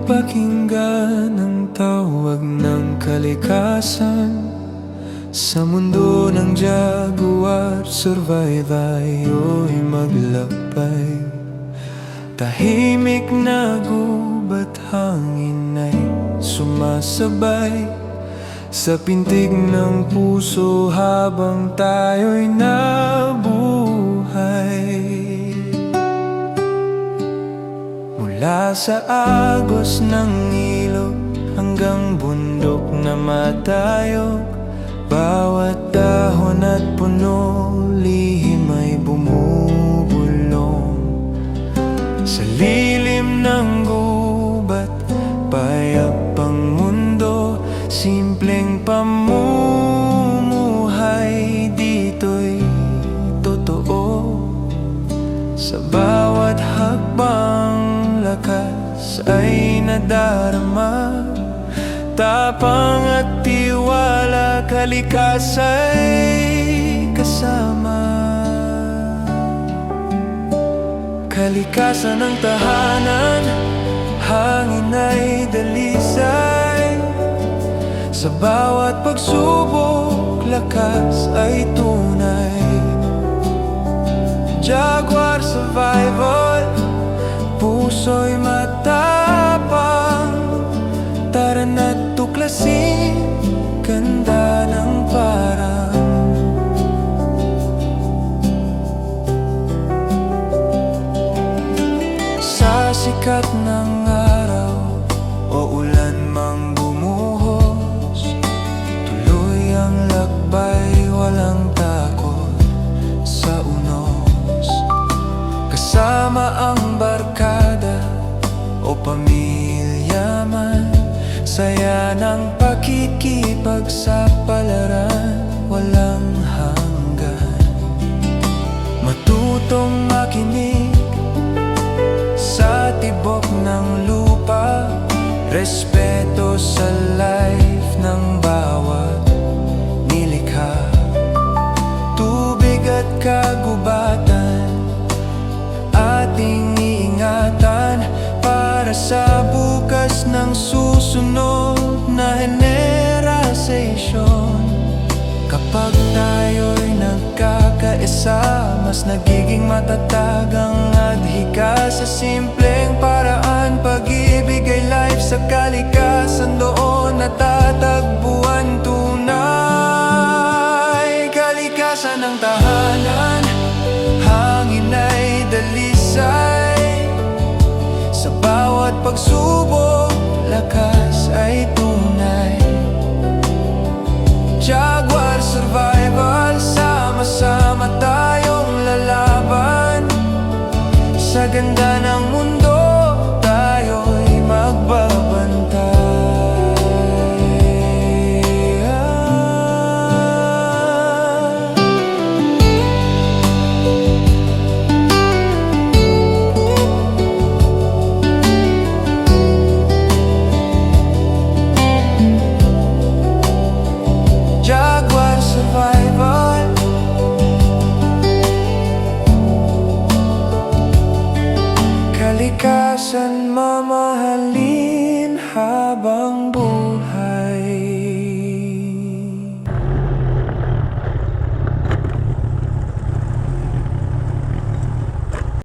pakinggan ang tawag ng kalikasan. Sa mundo ng jaguar, survive ayo'y maglakbay. Tahimik na gubat hangin ay sumasabay sa pintig ng puso habang tayo'y nabuhay. Mula sa agos ng ilog hanggang bundok na matayog, bawat dahon at puno lihim ay bumubulong. Sa lilim ng gubat, payap ang mundo, simpleng pamumuhay dito'y totoo. Sa bawat hakbang lakas ay nadarama, tapang at tiwala, kalikasa'y kasama. Kalikasan ng tahanan, hangin ay dalisay. Sa bawat pagsubok, lakas ay tunay. Jaguar survival, puso'y matapang. Tara na't tuklasin, ganda ng parang. Sa sikat ng araw o ulan mang bumuhos, tuloy ang lakbay, walang takot sa unos. Kasama ang barkada o pamilya man, saya ng pakikipagsapalaran, walang hanggan. Matutong makinig sa tibok ng lupa, respeto sa life ng bawat nilikha. Tubig at kagubatan, ating iingatan para sa bukas ng susunod na henerasyon. Kapag tayo'y nagkakaisa, mas nagiging matatag ang adhika. Sa simpleng paraan, pag-ibig ay life. Sa kalikasan doon natatagpuan tunay. Kalikasan ng tahanan, hangin ay dalisay. Sa bawat pagsubok, lakas ay tunay. Jaguar survival, sama-sama tayong lalaban. Sa ganda ng mundo, tayo'y magbabantay. Jaguar survival, kalikasan mamahalin.